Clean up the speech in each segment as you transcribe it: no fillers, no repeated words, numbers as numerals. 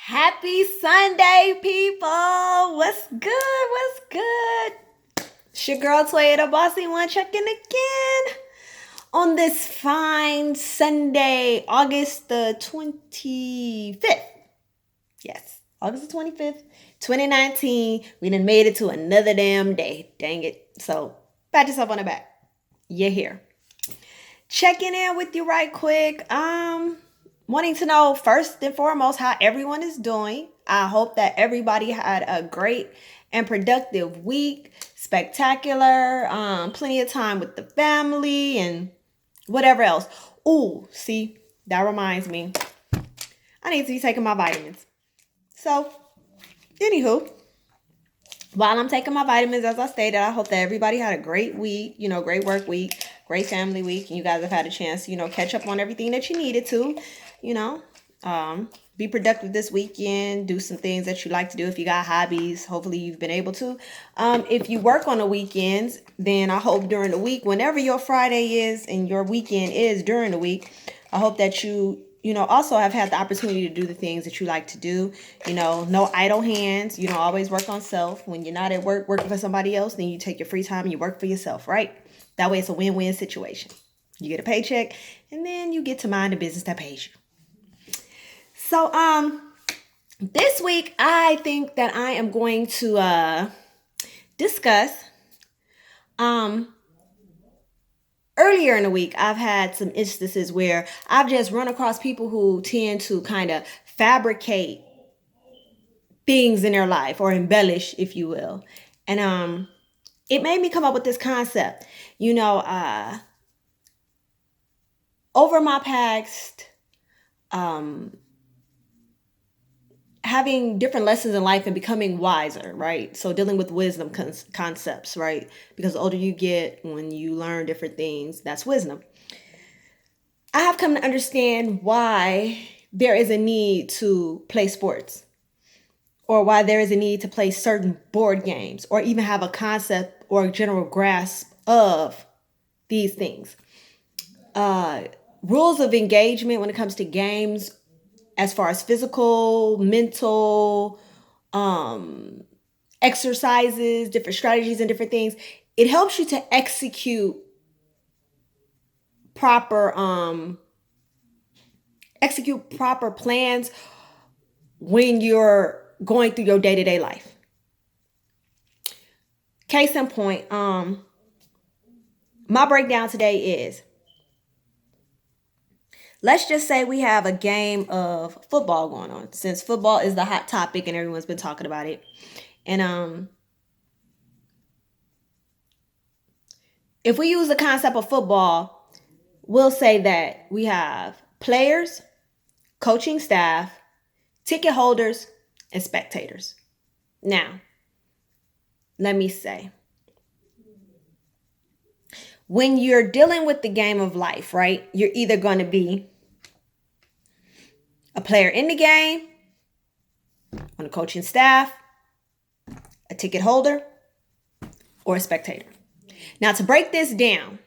Happy Sunday, people! What's good? What's good? It's your girl Toya, the bossy one, checking again on this fine Sunday, August the 25th. Yes, August the 25th, 2019. We done made it to another damn day. Dang it. So, pat yourself on the back. You're here. Checking in with you right quick. Wanting to know first and foremost how everyone is doing. I hope that everybody had a great and productive week. Spectacular. Plenty of time with the family and whatever else. Ooh, see, that reminds me. I need to be taking my vitamins. So, anywho, while I'm taking my vitamins, as I stated, I hope that everybody had a great week, great work week, great family week, and you guys have had a chance, catch up on everything that you needed to, be productive this weekend, do some things that you like to do. If you got hobbies, hopefully you've been able to. If you work on the weekends, then I hope during the week, whenever your Friday is and your weekend is during the week, I hope that you also have had the opportunity to do the things that you like to do. No idle hands. Always work on self. When you're not at work working for somebody else, then you take your free time and you work for yourself, right? That way it's a win-win situation. You get a paycheck and then you get to mind the business that pays you. So, this week I think that I am going to discuss earlier in the week, I've had some instances where I've just run across people who tend to kind of fabricate things in their life or embellish, if you will. And it made me come up with this concept. Over my past, having different lessons in life and becoming wiser, right? So dealing with wisdom concepts, right? Because the older you get, when you learn different things, that's wisdom. I have come to understand why there is a need to play sports, or why there is a need to play certain board games, or even have a concept or a general grasp of these things. Rules of engagement when it comes to games, as far as physical, mental, exercises, different strategies and different things, it helps you to execute proper plans when you're going through your day-to-day life. Case in point, my breakdown today is, let's just say we have a game of football going on, since football is the hot topic and everyone's been talking about it. And if we use the concept of football, we'll say that we have players, coaching staff, ticket holders, and spectators. Now, let me say, when you're dealing with the game of life, right, you're either going to be a player in the game, on the coaching staff, a ticket holder, or a spectator. Now, to break this down,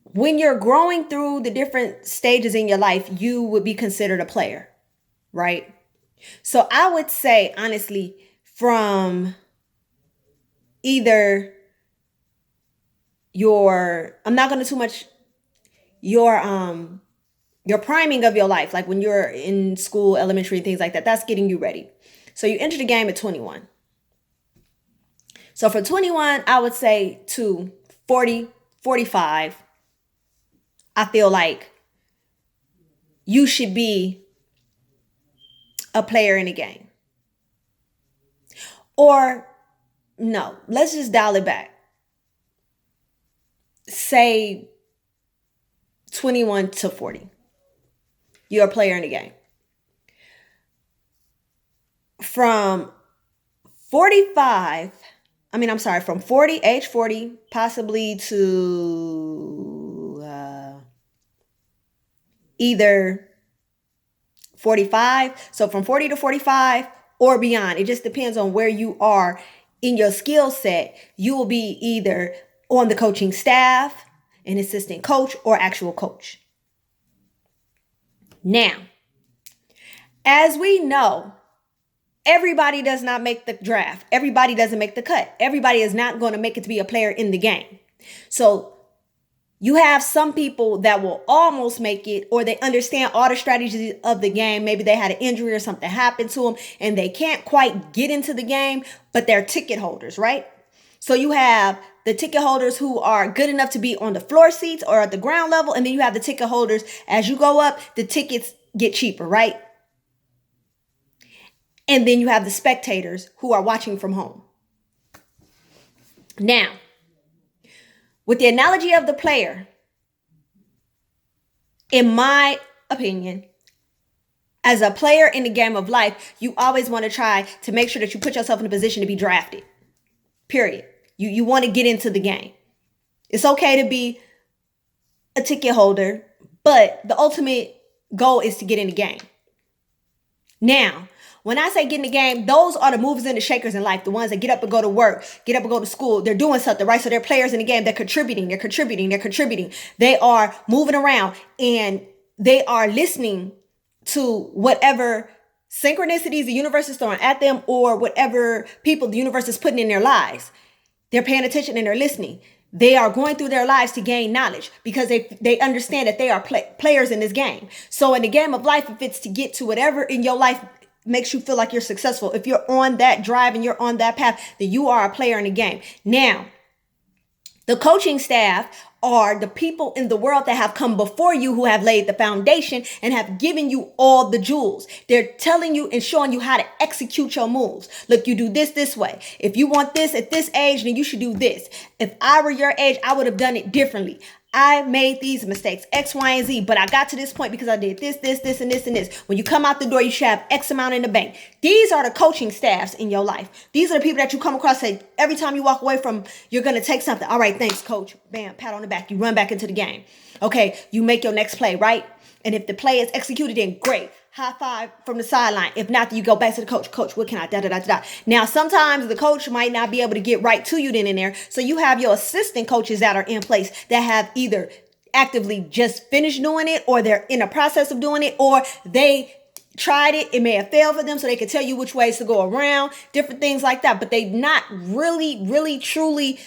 when you're growing through the different stages in your life, you would be considered a player, right? So I would say, honestly, from either I'm not going to too much, your priming of your life, like when you're in school, elementary, things like that, that's getting you ready. So you enter the game at 21. So from 21, I would say to 40, 45, I feel like you should be a player in the game. Or no, let's just dial it back. Say 21 to 40. You're a player in the game. From 40, possibly to either 45. So from 40 to 45 or beyond. It just depends on where you are in your skill set. You will be either on the coaching staff, an assistant coach, or actual coach. Now, As we know, everybody does not make the draft. Everybody doesn't make the cut. Everybody is not going to make it to be a player in the game. So you have some people that will almost make it, or they understand all the strategies of the game. Maybe they had an injury or something happened to them and they can't quite get into the game, but they're ticket holders, right? So you have the ticket holders who are good enough to be on the floor seats or at the ground level. And then you have the ticket holders, as you go up, the tickets get cheaper, right? And then you have the spectators who are watching from home. Now, with the analogy of the player, in my opinion, as a player in the game of life, you always want to try to make sure that you put yourself in a position to be drafted. Period. You want to get into the game. It's okay to be a ticket holder, but the ultimate goal is to get in the game. Now, when I say get in the game, those are the movers and the shakers in life. The ones that get up and go to work, get up and go to school. They're doing something, right? So they're players in the game. They're contributing. They are moving around and they are listening to whatever synchronicities the universe is throwing at them or whatever people the universe is putting in their lives. They're paying attention and they're listening. They are going through their lives to gain knowledge because they understand that they are players in this game. So in the game of life, if it's to get to whatever in your life makes you feel like you're successful, if you're on that drive and you're on that path, then you are a player in the game. Now, the coaching staff are the people in the world that have come before you who have laid the foundation and have given you all the jewels. They're telling you and showing you how to execute your moves. Look, you do this way. If you want this at this age, then you should do this. If I were your age, I would have done it differently. I made these mistakes, X, Y, and Z, but I got to this point because I did this, and this. When you come out the door, you should have X amount in the bank. These are the coaching staffs in your life. These are the people that you come across and every time you walk away from, you're going to take something. All right, thanks, coach. Bam, pat on the back. You run back into the game. Okay, you make your next play, right? And if the play is executed, then great. High five from the sideline. If not, then you go back to the coach. Coach, what can I, Now, sometimes the coach might not be able to get right to you then and there. So you have your assistant coaches that are in place that have either actively just finished doing it or they're in a process of doing it or they tried it. It may have failed for them so they can tell you which ways to go around, different things like that. But they're not really, truly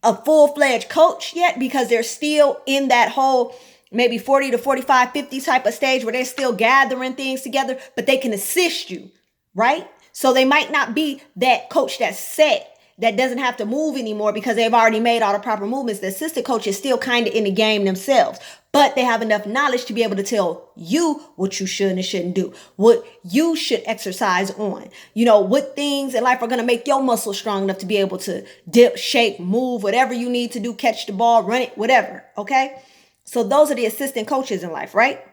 a full-fledged coach yet because they're still in that whole maybe 40 to 45, 50 type of stage where they're still gathering things together, but they can assist you, right? So they might not be that coach that's set, that doesn't have to move anymore because they've already made all the proper movements. The assistant coach is still kind of in the game themselves, but they have enough knowledge to be able to tell you what you should and shouldn't do, what you should exercise on, what things in life are going to make your muscles strong enough to be able to dip, shake, move, whatever you need to do, catch the ball, run it, whatever, okay? So those are the assistant coaches in life, right?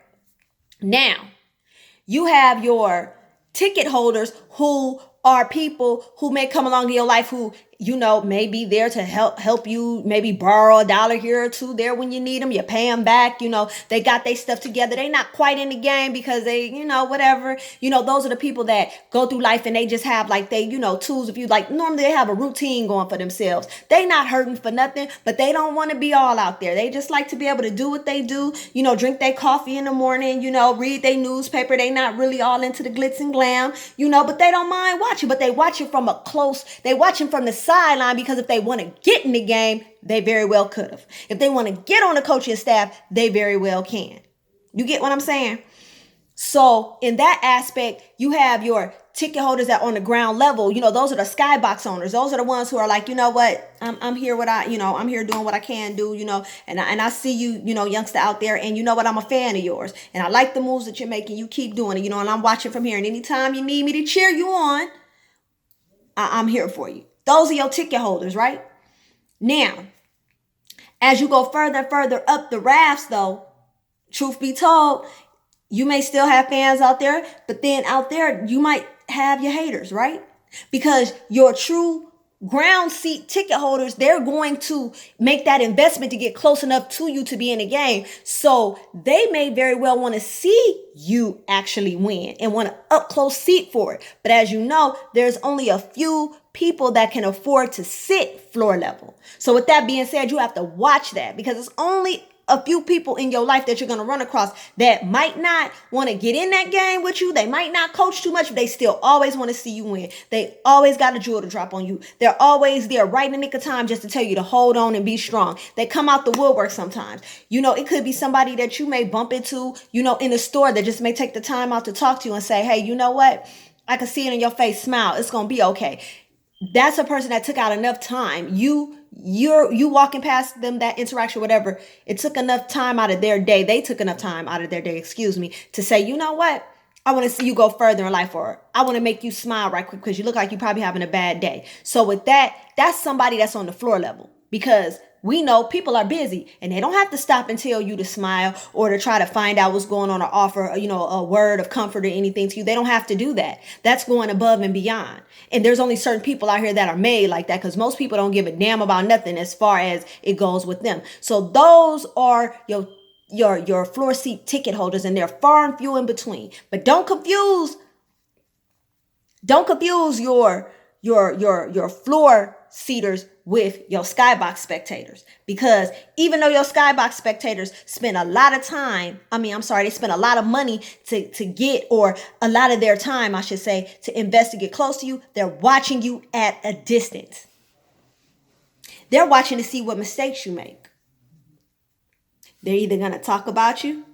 Now, you have your ticket holders who are people who may come along in your life who, may be there to help you, maybe borrow $1 here or $2 there when you need them. You pay them back. They got their stuff together. They not quite in the game because they, whatever. Those are the people that go through life and they just have tools. If you normally they have a routine going for themselves. They not hurting for nothing, but they don't want to be all out there. They just like to be able to do what they do, drink their coffee in the morning, read their newspaper. They not really all into the glitz and glam, but they don't mind watching, but they watch it from they watching from the sideline because if they want to get in the game, they very well could have. If they want to get on the coaching staff, they very well can. You get what I'm saying? So in that aspect, you have your ticket holders that on the ground level, those are the skybox owners. Those are the ones who are like, I'm here I'm here doing what I can do, and I see you, youngster out there and I'm a fan of yours and I like the moves that you're making. You keep doing it, and I'm watching from here. And anytime you need me to cheer you on, I'm here for you. Those are your ticket holders, right? Now, as you go further and further up the rafts, though, truth be told, you may still have fans out there, but then out there, you might have your haters, right? Because your true ground seat ticket holders, they're going to make that investment to get close enough to you to be in the game. So they may very well want to see you actually win and want an up close seat for it. But as you know, there's only a few people that can afford to sit floor level. So with that being said, you have to watch that because it's only a few people in your life that you're going to run across that might not want to get in that game with you. They might not coach too much, but they still always want to see you win. They always got a jewel to drop on you. They're always there right in the nick of time just to tell you to hold on and be strong. They come out the woodwork sometimes. It could be somebody that you may bump into, in the store that just may take the time out to talk to you and say, hey, you know what? I can see it in your face. Smile. It's going to be okay. That's a person that took out enough time. You walking past them, that interaction, whatever, it took enough time out of their day. They took enough time out of their day, to say, you know what? I want to see you go further in life, or I want to make you smile right quick because you look like you're probably having a bad day. So with that, that's somebody that's on the floor level, because we know people are busy and they don't have to stop and tell you to smile or to try to find out what's going on or offer, a word of comfort or anything to you. They don't have to do that. That's going above and beyond. And there's only certain people out here that are made like that, because most people don't give a damn about nothing as far as it goes with them. So those are your floor seat ticket holders, and they're far and few in between. But don't confuse your floor seaters with your skybox spectators, because even though your skybox spectators spend a lot of time, they spend a lot of money to get, or a lot of their time, I should say, to invest to get close to you, they're watching you at a distance. They're watching to see what mistakes you make. They're either going to talk about you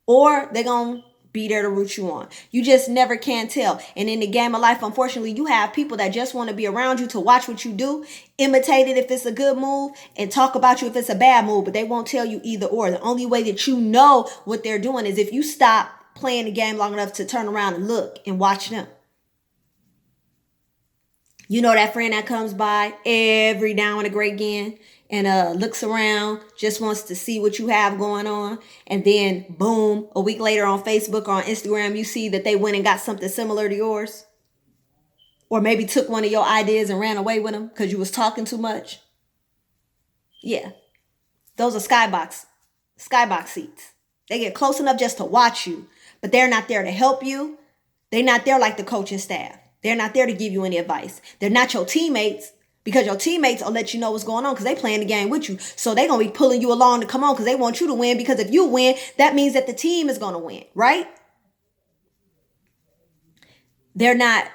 or they're going to be there to root you on. You just never can tell. And in the game of life, unfortunately, you have people that just want to be around you to watch what you do, imitate it if it's a good move, and talk about you if it's a bad move, but they won't tell you either or. The only way that you know what they're doing is if you stop playing the game long enough to turn around and look and watch them. You know that friend that comes by every now and again and looks around, just wants to see what you have going on. And then boom, a week later on Facebook or on Instagram, you see that they went and got something similar to yours. Or maybe took one of your ideas and ran away with them because you was talking too much. Yeah, those are skybox seats. They get close enough just to watch you, but they're not there to help you. They're not there like the coaching staff. They're not there to give you any advice. They're not your teammates, because your teammates will let you know what's going on because they playing the game with you. So they're going to be pulling you along to come on because they want you to win, because if you win, that means that the team is going to win, right? They're not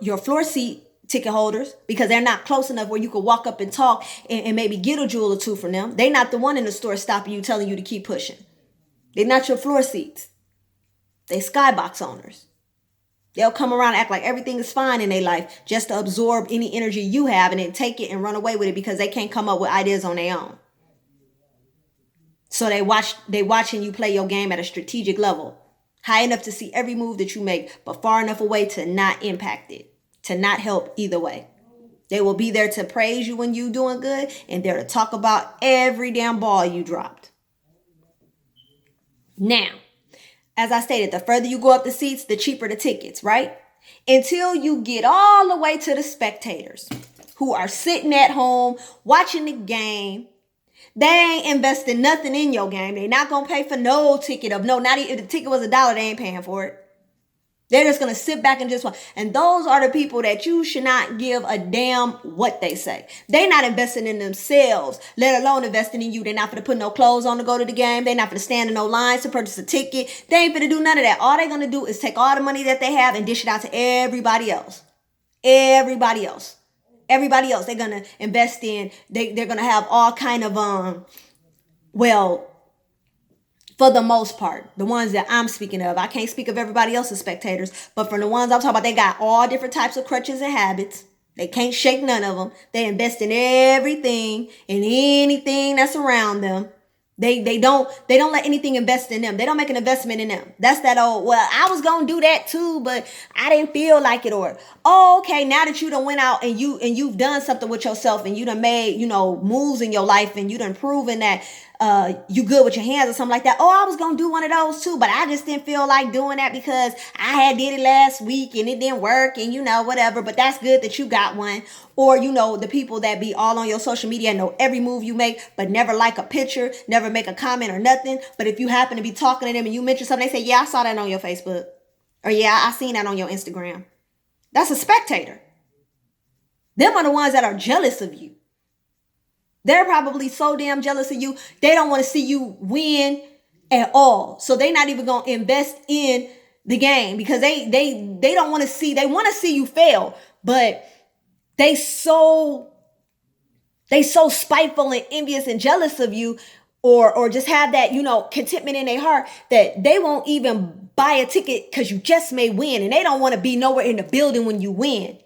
your floor seat ticket holders, because they're not close enough where you could walk up and talk and maybe get a jewel or two from them. They're not the one in the store stopping you, telling you to keep pushing. They're not your floor seats. They skybox owners. They'll come around and act like everything is fine in their life just to absorb any energy you have and then take it and run away with it because they can't come up with ideas on their own. So they watching you play your game at a strategic level, high enough to see every move that you make, but far enough away to not impact it, to not help either way. They will be there to praise you when you doing good and there to talk about every damn ball you dropped. Now, as I stated, the further you go up the seats, the cheaper the tickets, right? Until you get all the way to the spectators who are sitting at home watching the game. They ain't investing nothing in your game. They not going to pay for no ticket not even if the ticket was $1, they ain't paying for it. They're just going to sit back and just watch. And those are the people that you should not give a damn what they say. They're not investing in themselves, let alone investing in you. They're not going to put no clothes on to go to the game. They're not going to stand in no lines to purchase a ticket. They ain't going to do none of that. All they're going to do is take all the money that they have and dish it out to everybody else. Everybody else. They're going to invest in. They're going to have all kind of, for the most part, the ones that I'm speaking of, I can't speak of everybody else's spectators, but for the ones I'm talking about, they got all different types of crutches and habits. They can't shake none of them. They invest in everything and anything that's around them. They don't let anything invest in them. They don't make an investment in them. That's that old, well, I was going to do that too, but I didn't feel like it. Or, oh, okay, now that you done went out and you've done something with yourself and you done made, moves in your life and you done proven that you good with your hands or something like that. Oh, I was going to do one of those too, but I just didn't feel like doing that because I had did it last week and it didn't work and whatever, but that's good that you got one. Or, the people that be all on your social media and know every move you make, but never like a picture, never make a comment or nothing. But if you happen to be talking to them and you mention something, they say, yeah, I saw that on your Facebook. Or yeah, I seen that on your Instagram. That's a spectator. Them are the ones that are jealous of you. They're probably so damn jealous of you. They don't want to see you win at all. So they're not even going to invest in the game because they don't want to see, they want to see you fail, but they so spiteful and envious and jealous of you, or just have that, contentment in their heart, that they won't even buy a ticket because you just may win, and they don't want to be nowhere in the building when you win.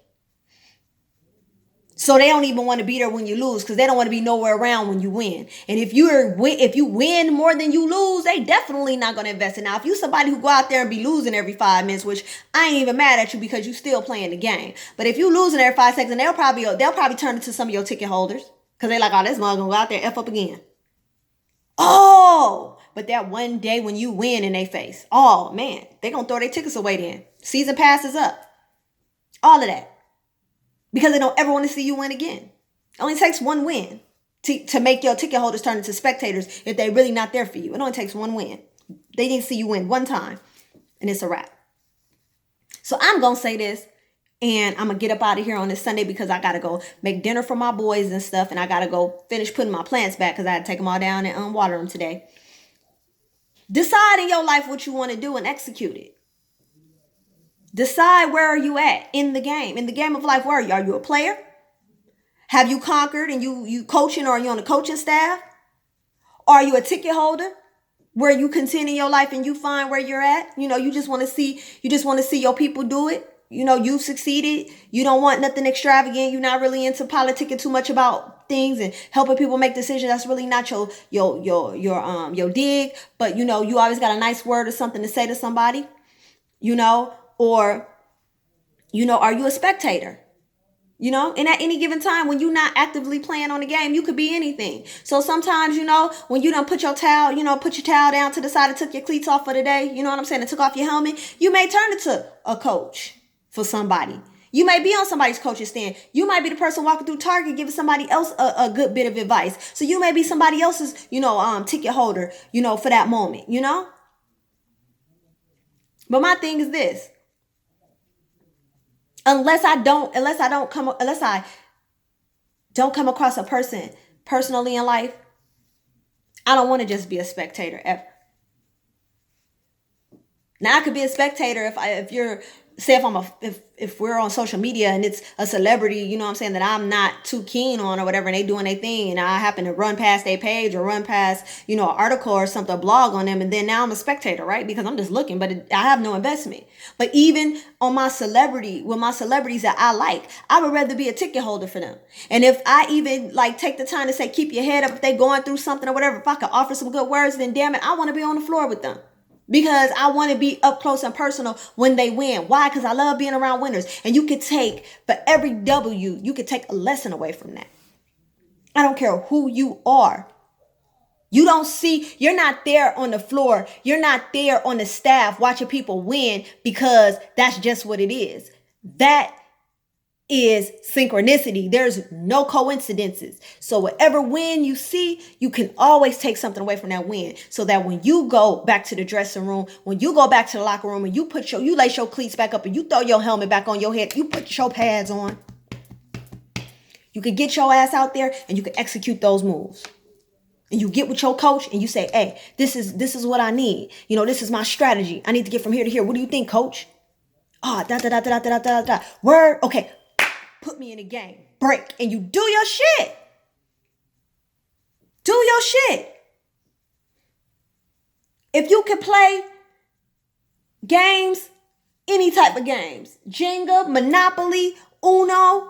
So they don't even want to be there when you lose because they don't want to be nowhere around when you win. And if you win more than you lose, they definitely not going to invest in. Now, if you somebody who go out there and be losing every 5 minutes, which I ain't even mad at you because you still playing the game. But if you losing every 5 seconds, they'll probably turn it to some of your ticket holders because they like, oh, this mug gonna go out there F up again. Oh, but that one day when you win in their face, oh man, they gonna throw their tickets away then. Season passes up. All of that. Because they don't ever want to see you win again. It only takes one win to make your ticket holders turn into spectators if they're really not there for you. It only takes one win. They need to see you win one time, and it's a wrap. So I'm going to say this, and I'm going to get up out of here on this Sunday because I got to go make dinner for my boys and stuff, and I got to go finish putting my plants back because I had to take them all down and water them today. Decide in your life what you want to do and execute it. Decide where are you at in the game. In the game of life, where are you? Are you a player? Have you conquered and you coaching, or are you on the coaching staff? Or are you a ticket holder where you continue your life and you find where you're at? You just want to see your people do it. You've succeeded. You don't want nothing extravagant. You're not really into politicking too much about things and helping people make decisions. That's really not your dig. But you always got a nice word or something to say to somebody, or, are you a spectator? And at any given time, when you're not actively playing on the game, you could be anything. So sometimes, when you done put your towel down to the side and took your cleats off for the day, you know what I'm saying, and took off your helmet, you may turn into a coach for somebody. You may be on somebody's coaching stand. You might be the person walking through Target giving somebody else a good bit of advice. So you may be somebody else's, ticket holder, for that moment, But my thing is this. Unless I don't come across a person personally in life, I don't want to just be a spectator ever. Now I could be a spectator if we're on social media and it's a celebrity, that I'm not too keen on or whatever, and they doing their thing, and I happen to run past their page or run past, an article or something, a blog on them, and then now I'm a spectator, right? Because I'm just looking, but I have no investment. But even on with my celebrities that I like, I would rather be a ticket holder for them. And if I even take the time to say, keep your head up if they going through something or whatever, if I could offer some good words, then damn it, I want to be on the floor with them. Because I want to be up close and personal when they win. Why? Because I love being around winners. And for every W, you could take a lesson away from that. I don't care who you are. You're not there on the floor. You're not there on the staff watching people win because that's just what it is. That is synchronicity. There's no coincidences. So whatever win you see, you can always take something away from that win. So that when you go back to the dressing room, when you go back to the locker room and you lace your cleats back up and you throw your helmet back on your head, you put your pads on, you can get your ass out there and you can execute those moves. And you get with your coach and you say, hey, this is what I need. This is my strategy. I need to get from here to here. What do you think, coach? Word. Okay. Put me in a game. Break. And you do your shit. Do your shit. If you can play games, any type of games, Jenga, Monopoly, Uno,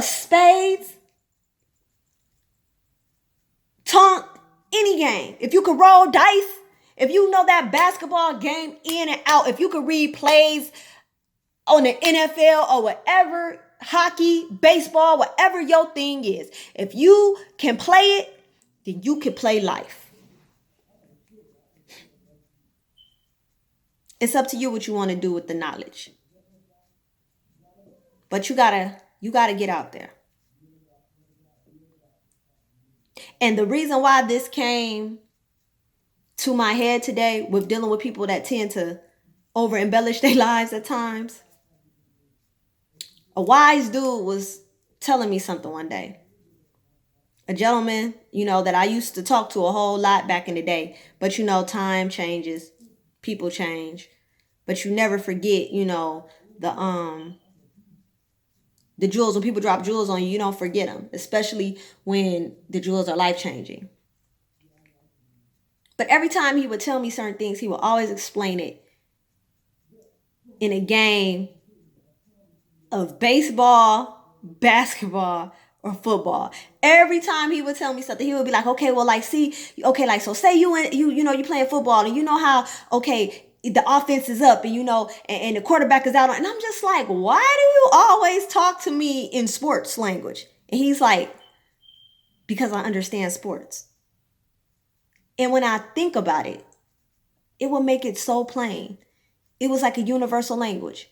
spades, tonk, any game. If you could roll dice, if you know that basketball game in and out, if you could read plays on the NFL or whatever, hockey, baseball, whatever your thing is, if you can play it, then you can play life. It's up to you what you want to do with the knowledge. But you gotta get out there. And the reason why this came to my head today with dealing with people that tend to over embellish their lives at times, a wise dude was telling me something one day. a gentleman, that I used to talk to a whole lot back in the day. But, time changes, people change. But you never forget, the jewels. When people drop jewels on you, you don't forget them, especially when the jewels are life-changing. But every time he would tell me certain things, he would always explain it in a game of baseball, basketball, or football. Every time he would tell me something, he would be like, okay, well, like, see, okay, like, so say you playing football, and you know how, okay, the offense is up, and and the quarterback is out, and I'm just like, why do you always talk to me in sports language? And he's like, because I understand sports. And when I think about it, it will make it so plain. It was like a universal language,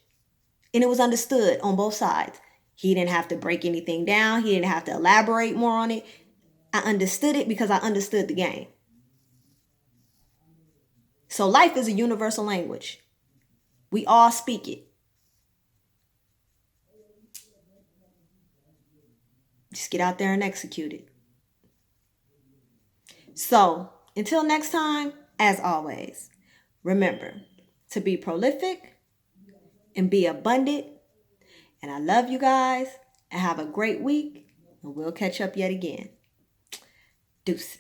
and it was understood on both sides. He didn't have to break anything down. He didn't have to elaborate more on it. I understood it because I understood the game. So life is a universal language. We all speak it. Just get out there and execute it. So until next time, as always, remember to be prolific and be abundant. And I love you guys, and have a great week, and we'll catch up yet again. Deuces.